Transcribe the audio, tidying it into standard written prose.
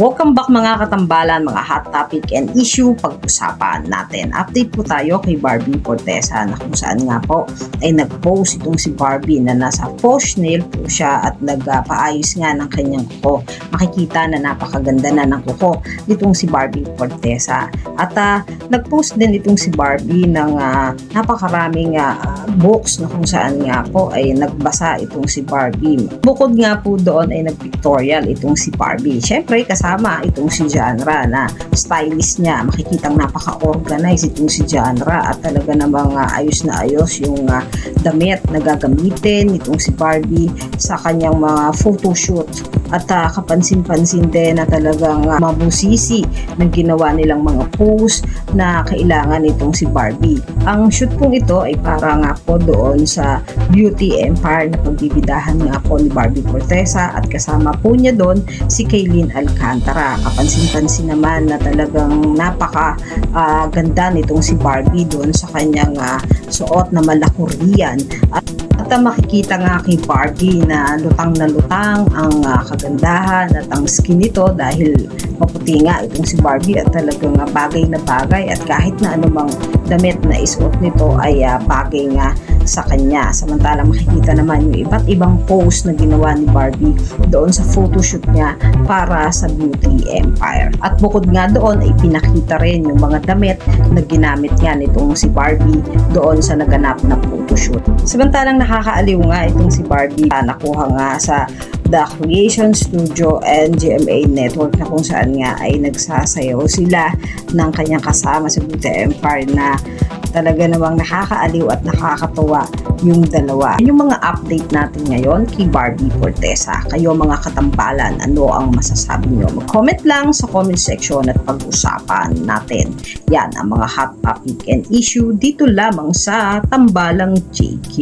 Welcome back mga katambalan, mga hot topic and issue pag-usapan natin. Update po tayo kay Barbie Fortesa na kung saan nga po ay nag-post itong si Barbie na nasa false nail po siya at nagpaayos nga ng kanyang kuko. Makikita na napakaganda na ng kuko nitong si Barbie Fortesa. At nag-post din itong si Barbie ng napakaraming books na kung saan nga po ay nagbasa itong si Barbie. Bukod nga po doon ay nag-pictorial itong si Barbie. Syempre kasama itong si Genre na stylist niya. Makikitang napaka-organize itong si Genre at talaga namang ayos na ayos yung damit na gagamitin itong si Barbie sa kanyang mga photoshoot. At kapansin-pansin din na talagang mabusisi ng ginawa nilang mga post na kailangan itong si Barbie. Ang shoot pong ito ay para nga po doon sa Beauty Empire na pagbibidahan nga po ni Barbie Fortesa at kasama po niya doon si Kaylin Alcantara. Kapansin-pansin naman na talagang napaka ganda nitong si Barbie doon sa kanyang suot na malakurian. At makikita nga kay Barbie na lutang ang kagandahan at ang skin nito dahil maputi nga itong si Barbie at talagang bagay na bagay at kahit na anumang damit na isuot nito ay bagay nga sa kanya. Samantalang makikita naman yung iba't ibang post na ginawa ni Barbie doon sa photoshoot niya para sa Beauty Empire. At bukod nga doon ay pinakita rin yung mga damit na ginamit nga nitong si Barbie doon sa naganap na photoshoot. Samantalang nakakaaliw nga itong si Barbie nakuha nga sa The Creation Studio and GMA Network na kung saan nga ay nagsasayaw sila ng kanyang kasama sa Beauty Empire na talaga namang nakakaaliw at nakakatuwa yung dalawa. Yung mga update natin ngayon kay Barbie Fortesa. Kayo mga katambalan, ano ang masasabi nyo? Mag-comment lang sa comment section at pag-usapan natin. Yan ang mga hot topic and issue dito lamang sa Tambalang JK.